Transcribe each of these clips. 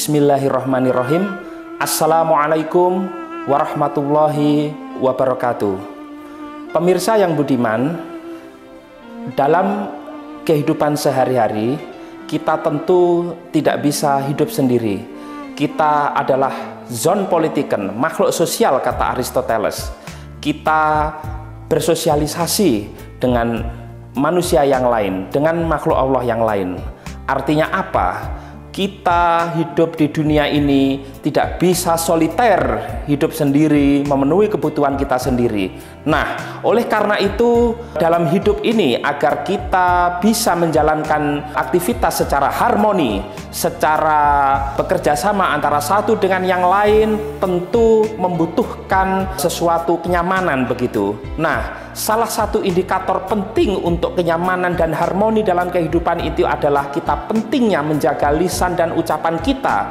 Bismillahirrahmanirrahim. Assalamualaikum warahmatullahi wabarakatuh. Pemirsa yang budiman, dalam kehidupan sehari-hari kita tentu tidak bisa hidup sendiri. Kita adalah zoon politiken, makhluk sosial kata Aristoteles. Kita bersosialisasi dengan manusia yang lain, dengan makhluk Allah yang lain. Artinya apa? Kita hidup di dunia ini tidak bisa soliter, hidup sendiri, memenuhi kebutuhan kita sendiri. Nah, oleh karena itu, dalam hidup ini, agar kita bisa menjalankan aktivitas secara harmoni, secara bekerja sama antara satu dengan yang lain, tentu membutuhkan sesuatu kenyamanan begitu. Nah, salah satu indikator penting untuk kenyamanan dan harmoni dalam kehidupan itu adalah kita pentingnya menjaga lisan dan ucapan kita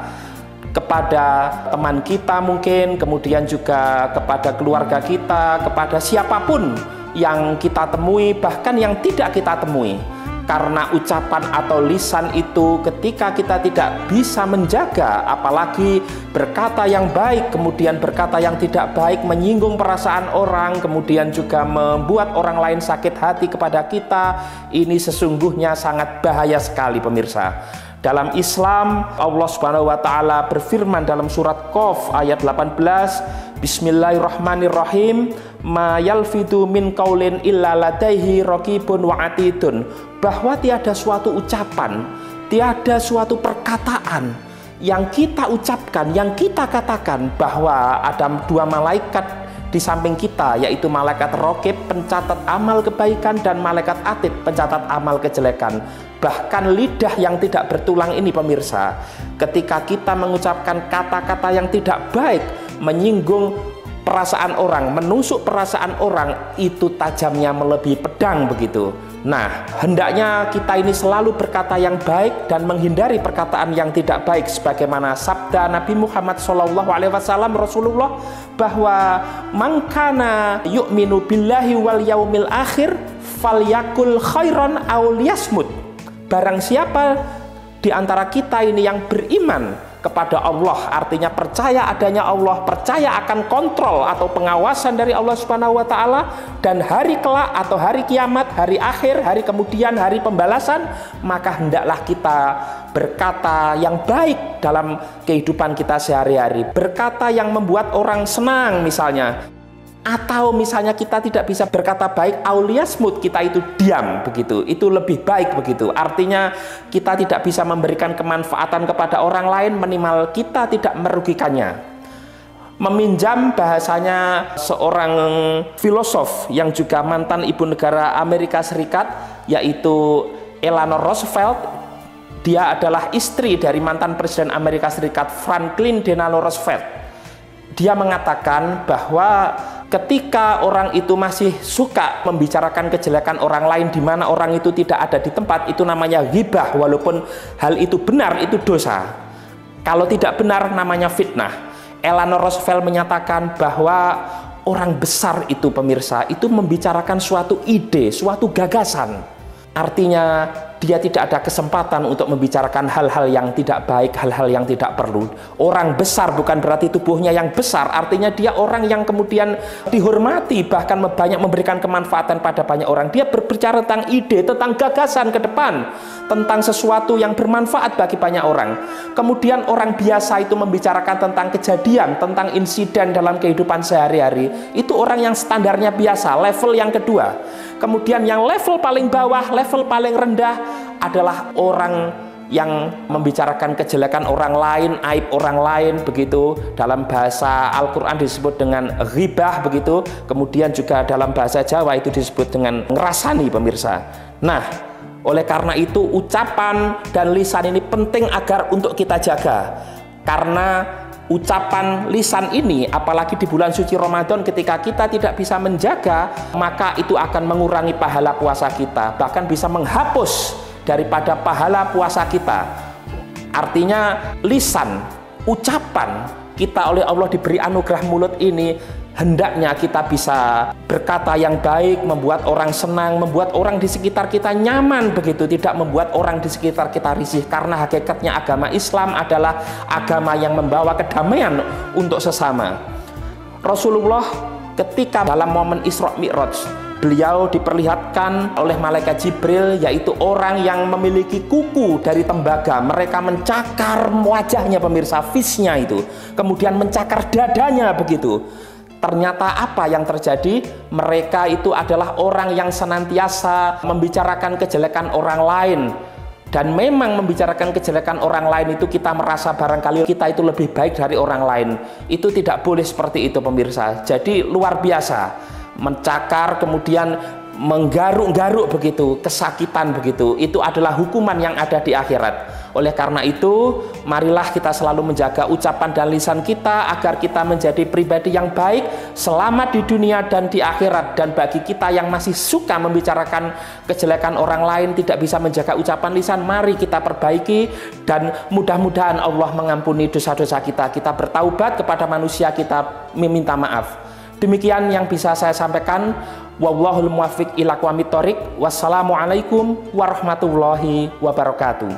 kepada teman kita mungkin, kemudian juga kepada keluarga kita, kepada siapapun yang kita temui, bahkan yang tidak kita temui. Karena ucapan atau lisan itu ketika kita tidak bisa menjaga, apalagi berkata yang baik, kemudian berkata yang tidak baik, menyinggung perasaan orang, kemudian juga membuat orang lain sakit hati kepada kita, ini sesungguhnya sangat bahaya sekali pemirsa. Dalam Islam, Allah Subhanahu wa taala berfirman dalam surat Qaf ayat 18, Bismillahirrahmanirrahim, ma yalfidu min qaulin illa ladaihi raqibun wa atidun, bahwa tiada suatu ucapan, tiada suatu perkataan yang kita ucapkan, yang kita katakan, bahwa ada dua malaikat di samping kita, yaitu malaikat raqib pencatat amal kebaikan dan malaikat atid pencatat amal kejelekan. Bahkan lidah yang tidak bertulang ini pemirsa, ketika kita mengucapkan kata-kata yang tidak baik, menyinggung perasaan orang, menusuk perasaan orang, itu tajamnya melebihi pedang begitu. Nah, hendaknya kita ini selalu berkata yang baik dan menghindari perkataan yang tidak baik, sebagaimana sabda Nabi Muhammad SAW Rasulullah, bahwa mangkana yu'minu billahi wal yaumil akhir falyakul khairan aw liyasmut. Barang siapa di antara kita ini yang beriman kepada Allah, artinya percaya adanya Allah, percaya akan kontrol atau pengawasan dari Allah Subhanahu wa taala, dan hari kelak atau hari kiamat, hari akhir, hari kemudian, hari pembalasan, maka hendaklah kita berkata yang baik dalam kehidupan kita sehari-hari, berkata yang membuat orang senang misalnya. Atau misalnya kita tidak bisa berkata baik, auliasmut, kita itu diam begitu, itu lebih baik begitu. Artinya kita tidak bisa memberikan kemanfaatan kepada orang lain, minimal kita tidak merugikannya. Meminjam bahasanya seorang filosof yang juga mantan ibu negara Amerika Serikat, yaitu Eleanor Roosevelt. Dia adalah istri dari mantan presiden Amerika Serikat Franklin Delano Roosevelt. Dia mengatakan bahwa ketika orang itu masih suka membicarakan kejelekan orang lain di mana orang itu tidak ada di tempat, itu namanya ghibah, walaupun hal itu benar, itu dosa. Kalau tidak benar namanya fitnah. Eleanor Roosevelt menyatakan bahwa orang besar itu pemirsa, itu membicarakan suatu ide, suatu gagasan. Artinya dia tidak ada kesempatan untuk membicarakan hal-hal yang tidak baik, hal-hal yang tidak perlu. Orang besar bukan berarti tubuhnya yang besar, artinya dia orang yang kemudian dihormati, bahkan banyak memberikan kemanfaatan pada banyak orang. Dia berbicara tentang ide, tentang gagasan ke depan, tentang sesuatu yang bermanfaat bagi banyak orang. Kemudian orang biasa itu membicarakan tentang kejadian, tentang insiden dalam kehidupan sehari-hari. Itu orang yang standarnya biasa, level yang kedua. Kemudian yang level paling bawah, level paling rendah adalah orang yang membicarakan kejelekan orang lain, aib orang lain begitu. Dalam bahasa Al-Quran disebut dengan ghibah begitu. Kemudian juga dalam bahasa Jawa itu disebut dengan ngerasani pemirsa. Nah, oleh karena itu ucapan dan lisan ini penting agar untuk kita jaga. Karena ucapan lisan ini, apalagi di bulan suci Ramadan, ketika kita tidak bisa menjaga, maka itu akan mengurangi pahala puasa kita, bahkan bisa menghapus daripada pahala puasa kita. Artinya lisan, ucapan kita oleh Allah diberi anugerah mulut ini hendaknya kita bisa berkata yang baik, membuat orang senang, membuat orang di sekitar kita nyaman begitu, tidak membuat orang di sekitar kita risih, karena hakikatnya agama Islam adalah agama yang membawa kedamaian untuk sesama. Rasulullah ketika dalam momen Isra Mi'raj, beliau diperlihatkan oleh malaikat Jibril, yaitu orang yang memiliki kuku dari tembaga. Mereka mencakar wajahnya, pemirsa, fisnya itu, kemudian mencakar dadanya begitu. Ternyata apa yang terjadi? Mereka itu adalah orang yang senantiasa membicarakan kejelekan orang lain. Dan memang membicarakan kejelekan orang lain itu kita merasa barangkali kita itu lebih baik dari orang lain. Itu tidak boleh seperti itu, pemirsa. Jadi luar biasa. Mencakar kemudian menggaruk-garuk begitu, kesakitan begitu, itu adalah hukuman yang ada di akhirat. Oleh karena itu, marilah kita selalu menjaga ucapan dan lisan kita agar kita menjadi pribadi yang baik, selamat di dunia dan di akhirat. Dan bagi kita yang masih suka membicarakan kejelekan orang lain, tidak bisa menjaga ucapan lisan, mari kita perbaiki, dan mudah-mudahan Allah mengampuni dosa-dosa kita. Kita bertaubat kepada manusia, kita meminta maaf. Demikian yang bisa saya sampaikan. Wallahul muwaffiq ila aqwamit thoriq. Wassalamualaikum warahmatullahi wabarakatuh.